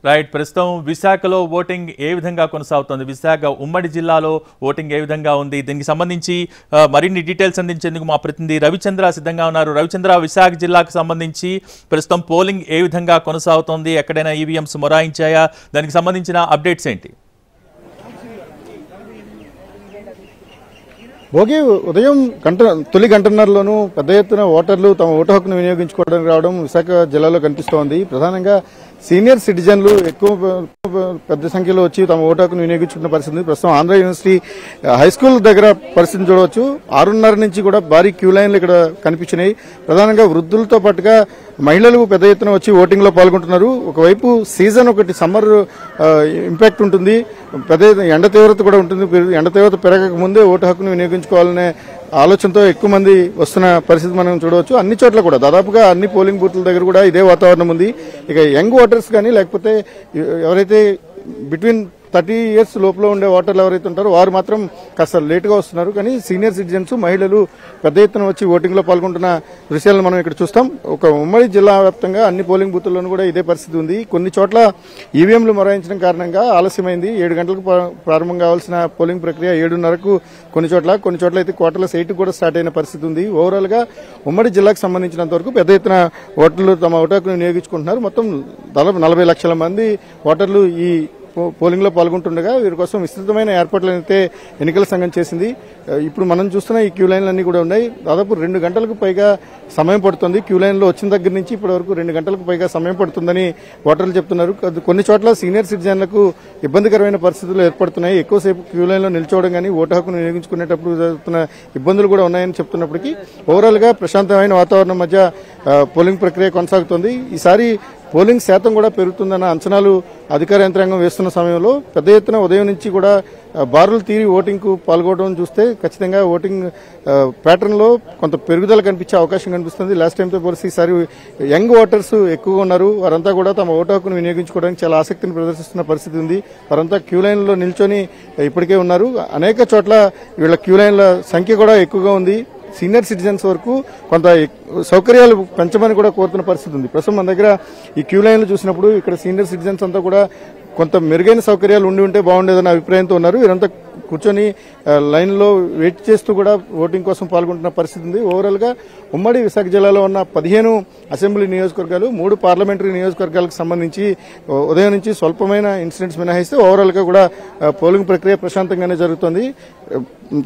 Right ప్రస్తుతం విశాఖలో voting ఏ విధంగా కొనసాగుతోంది? విశాఖ ఉమ్మడి జిల్లాలో ఓటింగ్ ఏ విధంగా ఉంది? దీనికి సంబంధించి మరిన్ని డీటెయిల్స్ అందించేందుకు మా ప్రతినిధి రవిచంద్ర సిద్ధంగా ఉన్నారు. రవిచంద్ర, విశాఖ జిల్లాకు సంబంధించి ప్రస్తుతం పోలింగ్ ఏ విధంగా కొనసాగుతోంది? ఎక్కడైనా ఈవీఎంస్ మొరాయించాయా? దానికి సంబంధించిన అప్డేట్స్ ఏంటి? భోగి ఉదయం తొలి గంటన్నరలోనూ పెద్ద ఎత్తున ఓటర్లు తమ ఓటు హక్కును వినియోగించుకోవడానికి రావడం విశాఖ జిల్లాలో కనిపిస్తోంది. ప్రధానంగా సీనియర్ సిటిజన్లు ఎక్కువ పెద్ద సంఖ్యలో వచ్చి తమ ఓటు హక్కును వినియోగించుకున్న పరిస్థితి. ప్రస్తుతం ఆంధ్ర యూనివర్సిటీ హై స్కూల్ దగ్గర పరిస్థితిని చూడవచ్చు. 6:30 నుంచి కూడా భారీ క్యూ లైన్లు ఇక్కడ కనిపించినాయి. ప్రధానంగా వృద్ధులతో పాటుగా మహిళలు పెద్ద ఎత్తున వచ్చి ఓటింగ్ లో పాల్గొంటున్నారు. ఒకవైపు సీజన్ ఒకటి సమ్మర్ ఇంపాక్ట్ ఉంటుంది, పెద్ద ఎండ తీవ్రత కూడా ఉంటుంది. ఎండ తీవ్రత పెరగక ముందే ఓటు హక్కును వినియోగించుకోవాలనే ఆలోచనతో ఎక్కువ మంది వస్తున్న పరిస్థితి మనం చూడవచ్చు. అన్ని చోట్ల కూడా దాదాపుగా అన్ని పోలింగ్ బూత్ల దగ్గర కూడా ఇదే వాతావరణం ఉంది. ఇక యంగ్ ఓటర్స్ కానీ లేకపోతే ఎవరైతే బిట్వీన్ 30 years లోపల ఉండే ఓటర్లు ఎవరైతే ఉంటారో వారు మాత్రం కాస్త లేటుగా వస్తున్నారు. కానీ సీనియర్ సిటిజన్స్, మహిళలు పెద్ద ఎత్తున వచ్చి ఓటింగ్ లో పాల్గొంటున్న దృశ్యాలను మనం ఇక్కడ చూస్తాం. ఒక ఉమ్మడి జిల్లా వ్యాప్తంగా అన్ని పోలింగ్ బూత్ల్లోనూ కూడా ఇదే పరిస్థితి ఉంది. కొన్ని చోట్ల ఈవీఎంలు మొరాయించడం కారణంగా ఆలస్యమైంది. 7 గంటలకు ప్రారంభం కావాల్సిన పోలింగ్ ప్రక్రియ 7:30కు కొన్ని చోట్ల అయితే క్వార్టర్లెస్ 8 కూడా స్టార్ట్ అయిన పరిస్థితి ఉంది. ఓవరాల్ గా ఉమ్మడి జిల్లాకు సంబంధించినంత వరకు పెద్ద ఎత్తున ఓటర్లు తమ ఓటు హక్కును వినియోగించుకుంటున్నారు. మొత్తం 40 లక్షల మంది ఓటర్లు ఈ పోలింగ్ లో పాల్గొంటుండగా వీరి కోసం విస్తృతమైన ఏర్పాట్లు అయితే ఎన్నికల సంఘం చేసింది. ఇప్పుడు మనం చూస్తున్న ఈ క్యూ లైన్లన్నీ కూడా ఉన్నాయి. దాదాపు 2 గంటలకు పైగా సమయం పడుతుంది. క్యూ లైన్ లో వచ్చిన దగ్గర నుంచి ఇప్పటి వరకు 2 గంటలకు పైగా సమయం పడుతుందని ఓటర్లు చెప్తున్నారు. కొన్ని చోట్ల సీనియర్ సిటిజన్లకు ఇబ్బందికరమైన పరిస్థితులు ఏర్పడుతున్నాయి. ఎక్కువసేపు క్యూ లైన్ లో నిల్చోవడం కానీ ఓటు హక్కును వినియోగించుకునేటప్పుడు జరుగుతున్న ఇబ్బందులు కూడా ఉన్నాయని చెప్తున్నప్పటికీ ఓవరాల్ గా ప్రశాంతమైన వాతావరణం మధ్య పోలింగ్ ప్రక్రియ కొనసాగుతోంది. ఈసారి పోలింగ్ శాతం కూడా పెరుగుతుందన్న అంచనాలు అధికార యంత్రాంగం వేస్తున్న సమయంలో పెద్ద ఎత్తున ఉదయం నుంచి కూడా బారులు తీరి ఓటింగ్ కు పాల్గొనడం చూస్తే ఖచ్చితంగా ఓటింగ్ ప్యాటర్న్ లో కొంత పెరుగుదల కనిపించే అవకాశం కనిపిస్తుంది. లాస్ట్ టైంతో పోలిసి ఈసారి యంగ్ ఓటర్స్ ఎక్కువగా ఉన్నారు. వారంతా కూడా తమ ఓటు హక్కును వినియోగించుకోవడానికి చాలా ఆసక్తిని ప్రదర్శిస్తున్న పరిస్థితి ఉంది. వారంతా క్యూ లైన్ లో నిల్చొని ఇప్పటికే ఉన్నారు. అనేక చోట్ల వీళ్ళ క్యూ లైన్ల సంఖ్య కూడా ఎక్కువగా ఉంది. సీనియర్ సిటిజన్స్ వరకు కొంత సౌకర్యాలు పెంచమని కూడా కోరుతున్న పరిస్థితి ఉంది. ప్రస్తుతం మన దగ్గర ఈ క్యూ లైన్లు చూసినప్పుడు ఇక్కడ సీనియర్ సిటిజన్స్ అంతా కూడా కొంత మెరుగైన సౌకర్యాలు ఉంటే బాగుండేదన్న అభిప్రాయంతో ఉన్నారు. వీరంతా కూర్చొని లైన్ లో వెయిట్ చేస్తూ కూడా ఓటింగ్ కోసం పాల్గొంటున్న పరిస్థితి ఉంది. ఓవరాల్ గా ఉమ్మడి విశాఖ జిల్లాలో ఉన్న 15 అసెంబ్లీ నియోజకవర్గాలు, 3 పార్లమెంటరీ నియోజకవర్గాలకు సంబంధించి ఉదయం నుంచి స్వల్పమైన ఇన్సిడెంట్స్ మినహాయిస్తే ఓవరాల్ గా కూడా పోలింగ్ ప్రక్రియ ప్రశాంతంగానే జరుగుతోంది.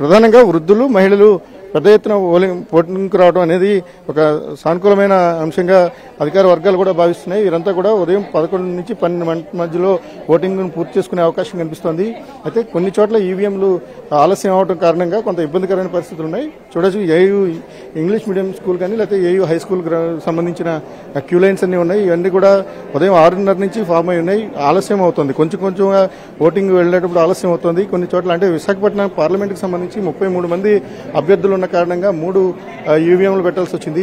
ప్రధానంగా వృద్ధులు, మహిళలు పెద్ద ఎత్తున ఓటింగ్కు రావడం అనేది ఒక సానుకూలమైన అంశంగా అధికార వర్గాలు కూడా భావిస్తున్నాయి. వీరంతా కూడా ఉదయం 11 నుంచి 12 మధ్యలో ఓటింగ్ పూర్తి చేసుకునే అవకాశం కనిపిస్తోంది. అయితే కొన్ని చోట్ల ఈవీఎంలు ఆలస్యం అవడం కారణంగా కొంత ఇబ్బందికరమైన పరిస్థితులు ఉన్నాయి. చూడొచ్చు, ఏయూ ఇంగ్లీష్ మీడియం స్కూల్ కానీ లేకపోతే ఏయూ హై స్కూల్ సంబంధించిన క్యూ లైన్స్ అన్ని ఉన్నాయి. ఇవన్నీ కూడా ఉదయం 6:30 నుంచి ఫామ్ అయి ఉన్నాయి. ఆలస్యం అవుతుంది, కొంచెం ఓటింగ్ వెళ్లేటప్పుడు ఆలస్యం అవుతుంది. కొన్ని చోట్ల అంటే విశాఖపట్నం పార్లమెంట్కి సంబంధించి 33 మంది అభ్యర్థులు కారణంగా 3 ఈవీఎంలు పెట్టాల్సి వచ్చింది.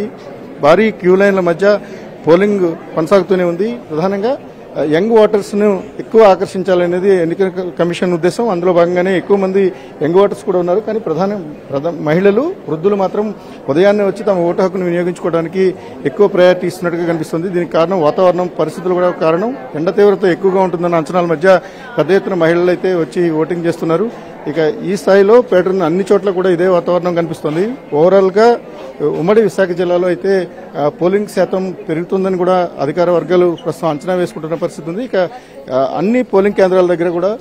భారీ క్యూ లైన్ల మధ్య పోలింగ్ కొనసాగుతూనే ఉంది. ప్రధానంగా యంగ్ ఓటర్స్ ను ఎక్కువ ఆకర్షించాలనేది ఎన్నికల కమిషన్ ఉద్దేశం. అందులో భాగంగానే ఎక్కువ మంది యంగ్ ఓటర్స్ కూడా ఉన్నారు. కానీ మహిళలు, వృద్ధులు మాత్రం ఉదయాన్నే వచ్చి తమ ఓటు హక్కును వినియోగించుకోవడానికి ఎక్కువ ప్రయారిటీ ఇస్తున్నట్టుగా కనిపిస్తుంది. దీనికి కారణం వాతావరణం పరిస్థితులు కూడా కారణం. ఎండ తీవ్రత ఎక్కువగా ఉంటుందన్న అంచనాల మధ్య పెద్ద ఎత్తున మహిళలు అయితే వచ్చి ఓటింగ్ చేస్తున్నారు. ఇక ఈ స్థాయిలో ప్యాటర్న్ అన్ని చోట్ల కూడా ఇదే వాతావరణం కనిపిస్తుంది. ఓవరాల్ గా ఉమ్మడి విశాఖ జిల్లాలో అయితే పోలింగ్ శాతం పెరుగుతుందని కూడా అధికార వర్గాలు ప్రస్తుతం అంచనా వేసుకుంటున్న పరిస్థితి ఉంది. ఇక అన్ని పోలింగ్ కేంద్రాల దగ్గర కూడా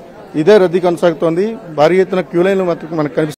ఇదే రద్దీ కొనసాగుతోంది. భారీ ఎత్తున క్యూ లైన్లు మనకు కనిపిస్తుంది.